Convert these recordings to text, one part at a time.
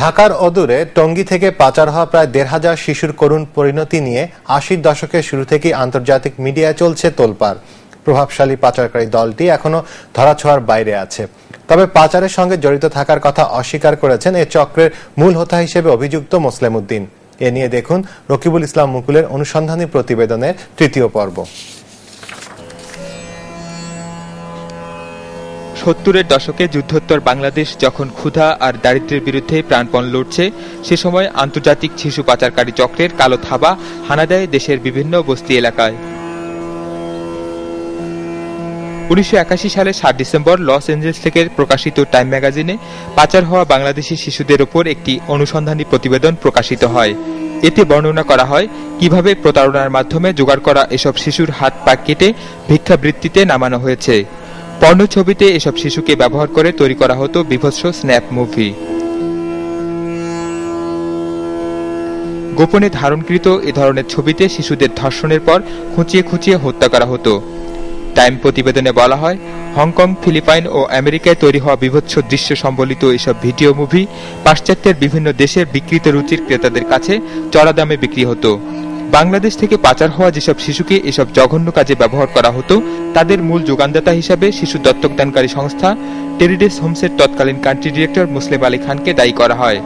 ঢাকার অদূরে টঙ্গী থেকে পাচার হওয়া প্রায় ১৫০০ শিশুর করুণ পরিণতি নিয়ে ৮০ দশকের শুরু থেকেই আন্তর্জাতিক মিডিয়ায় চলছে তোলপাড়। প্রভাবশালী পাচারকারী দলটি এখনো ধরাছোঁয়ার বাইরে আছে। তবে পাচারের সঙ্গে জড়িত থাকার কথা অস্বীকার করেছেন এ চক্রের মূল হোতা হিসেবে অভিযুক্ত মোসলেম উদ্দিন। এ নিয়ে দেখুন রকিবুল ইসলাম মুকুলের অনুসন্ধানী প্রতিবেদনের তৃতীয় পর্ব। ৭০-এর দশকে যুদ্ধোত্তর বাংলাদেশ যখন ক্ষুধা আর দারিদ্র্যের বিরুদ্ধে প্রাণপণ লড়ছে, সে সময় আন্তর্জাতিক শিশু পাচারকারী চক্রের কালো থাবা হানা দেয় দেশের বিভিন্ন বস্তি এলাকায়। ১৯৮১ সালে ৭ ডিসেম্বর লস এঞ্জেলস থেকে প্রকাশিত টাইম ম্যাগাজিনে পাচার হওয়া বাংলাদেশি শিশুদের ওপর একটি অনুসন্ধানী প্রতিবেদন প্রকাশিত হয়। এতে বর্ণনা করা হয় কিভাবে প্রতারণার মাধ্যমে জোগাড় করা এসব শিশুর হাত পা কেটে ভিক্ষাবৃত্তিতে নামানো হয়েছে। পর্ণ ছবিতে এসব শিশুকে ব্যবহার করে তৈরি করা হতো বীভৎস স্ন্যাপ মুভি। গোপনে ধারণকৃত এ ধরনের ছবিতে শিশুদের ধর্ষণের পর খুঁচিয়ে খুঁচিয়ে হত্যা করা হতো। টাইম প্রতিবেদনে বলা হয়, হংকং, ফিলিপাইন ও আমেরিকায় তৈরি হওয়া বীভৎস দৃশ্য সম্বলিত এসব ভিডিও মুভি পাশ্চাত্যের বিভিন্ন দেশের বিকৃত রুচির ক্রেতাদের কাছে চড়া দামে বিক্রি হতো। বাংলাদেশ থেকে পাচার হওয়া যেসব শিশুকে এসব জঘন্য কাজে ব্যবহার করা হতো, তাদের মূল যোগানদাতা হিসাবে শিশু দত্তকদানকারী সংস্থা টেরিডেস হোমসের তৎকালীন কান্ট্রি ডিরেক্টর মুসলেম আলী খানকে দায়ী করা হয়।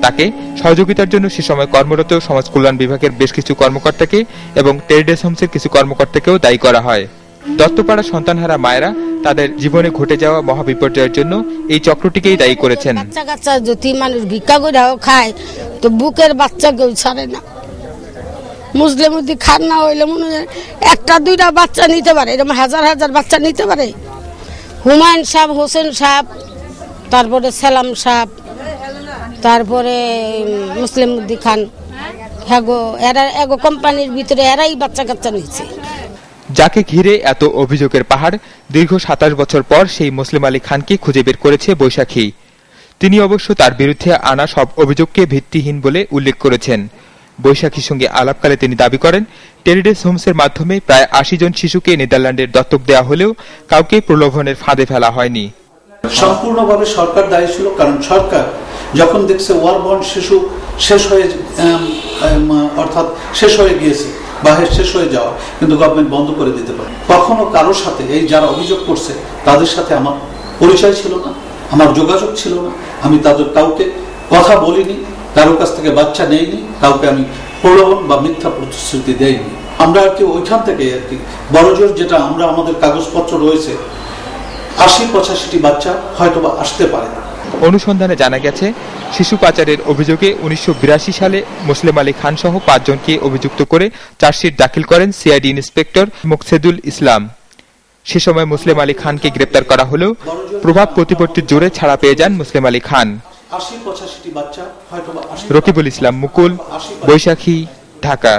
তাকে সহযোগিতার জন্য সে সময় কর্মরত সমাজ কল্যাণ বিভাগের বেশ কিছু কর্মকর্তাকে এবং টেরিডেস হোমসের কিছু কর্মকর্তাকেও দায়ী করা হয়। দত্তপাড়া সন্তানহারা মায়েরা তাদের জীবনে ঘটে যাওয়া মহাবিপর্যয়ের জন্য এই চক্রটিকেই দায়ী করেছেন। বাচ্চা কাচ্চা যদি মানুষ ভিক্ষা করে খায়, তো বুকের বাচ্চা কেউ ছাড়ে না। মুসলিম উদ্দিন খান না হইলে মনে হয় একটা দুইটা বাচ্চা নিতে পারে, এরকম হাজার হাজার বাচ্চা নিতে পারে। হুমায়ুন সাহেব, হোসেন সাহেব, তারপরে সালাম সাহেব, তারপরে মুসলিম উদ্দিন খান, এরা এগো কোম্পানির ভিতরে এরাই বাচ্চা কাচ্চা নিচ্ছে। যাকে ঘিরে এত অভিযোগের পাহাড়, দীর্ঘ ২৭ বছর পর সেই মুসলিম আলী খানকে খুঁজে বের করেছে বৈশাখী। তিনি অবশ্য তার বিরুদ্ধে আনা সব অভিযোগকে ভিত্তিহীন বলে উল্লেখ করেছেন। বৈশাখীর সঙ্গে আলাপকালে তিনি দাবি করেন, টেরিডেস হোমসের মাধ্যমে প্রায় ৮০ জন শিশুকে নেদারল্যান্ডের দত্তক দেওয়া হলেও কাউকে প্রলোভনের ফাঁদে ফেলা হয়নি। সম্পূর্ণভাবে সরকার দায়ী ছিল, কারণ সরকার যখন দেখছে ওয়ার বন্ড শিশু শেষ হয়ে অর্থাৎ শেষ হয়ে গিয়েছে বা শেষ হয়ে যাওয়া, কিন্তু গভর্নমেন্ট বন্ধ করে দিতে পারে। কখনো কারোর সাথে এই যারা অভিযোগ করছে তাদের সাথে আমার পরিচয় ছিল না, আমার যোগাযোগ ছিল না, আমি তাদের কাউকে কথা বলিনি, কারোর কাছ থেকে বাচ্চা নেইনি, কাউকে আমি প্রলোভন বা মিথ্যা প্রতিশ্রুতি দেইনি। আমরা আর কি ওইখান থেকে আর কি বড়জোর যেটা আমরা আমাদের কাগজপত্র রয়েছে ৮০-৮৫টি বাচ্চা হয়তো বা আসতে পারে। অনুসন্ধানে জানা গেছে, শিশু পাচারের অভিযোগে ১৯৮২ সালে মুসলিম আলী খান সহ ৫ জনকে অভিযুক্ত করে চার্জশিট দাখিল করেন সিআইডি ইন্সপেক্টর মোকছেদুল ইসলাম। সে সময় মুসলিম আলী খানকে গ্রেপ্তার করা হলেও প্রভাব প্রতিপত্তির জোরে ছাড়া পেয়ে যান মুসলিম আলী খান। রকিবুল ইসলাম মুকুল, বৈশাখী, ঢাকা।